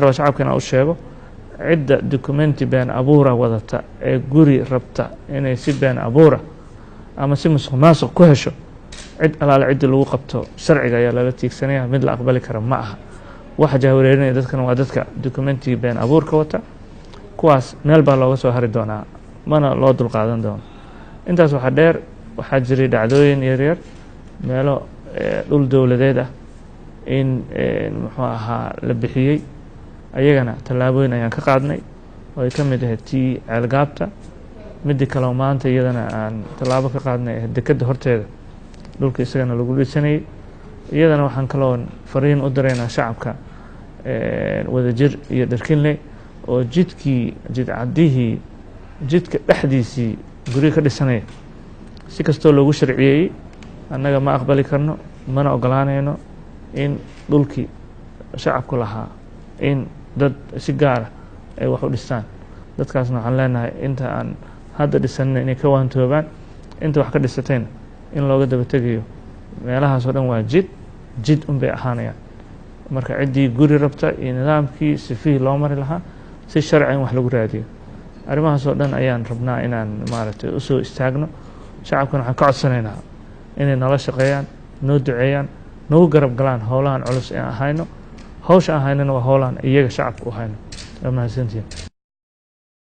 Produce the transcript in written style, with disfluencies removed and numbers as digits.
raba shacabka inaan u sheego cidda documenti been abuura wadata ee guri rabta inay si been abuura ama si musuqmaasuq ku hesho cid alaale cidda lagu qabto sharciga ayaa lala tiigsanaya mid la aqbali kara ma aha waxa jahwareerinaya dadkan waa dadka documenti been abuurka wata kuwaas meel baa looga soo hari doonaa mana loo dulqaadan doono intaas waxaa dheer waxaa jiray dhacdooyin yaryar meelo dhul dowladeed ah in muxuu ahaa la bixiyey ayagana tallaabooyin ayaan ka qaadnay oo ay ka mid ahayd tii ceelgaabta midii kaleo maanta iyadana aan tallaabo ka qaadnay dekedda horteeda dhulka isagana lagu dhisanayay iyadana waxaan kaloo fariin u diraynaa shacabka wadajir iyo dharkinley oo jidcaddihii jidka dhexdiisii guri ka dhisanaya si kastoo loogu sharciyeeyey annaga ma aqbali karno mana ogolaanayno in dhulkii shacabku lahaa in dad si gaara ay wax u dhistaan dadkaasna waxaan leenahay inta aan hadda dhisanina inay ka waantoobaan inta wax ka dhisatayna in looga daba tegayo meelahaasoo dhan waa jid unbay ahaanayaan marka ciddii guri rabta iyo nidaamkii sifihii loo mari lahaa si sharci in wax lagu raadiyo arrimahaasoo dhan ayaan rabnaa inaan maaragtay usoo istaagno shacabkana waxaan ka codsanaynaa inay nala shaqeeyaan noo duceeyaan nagu garab galaan howlahan culus aan hayno hawsha aan haynana waa howlahan iyaga shacabka u hayno waa mahadsantihiin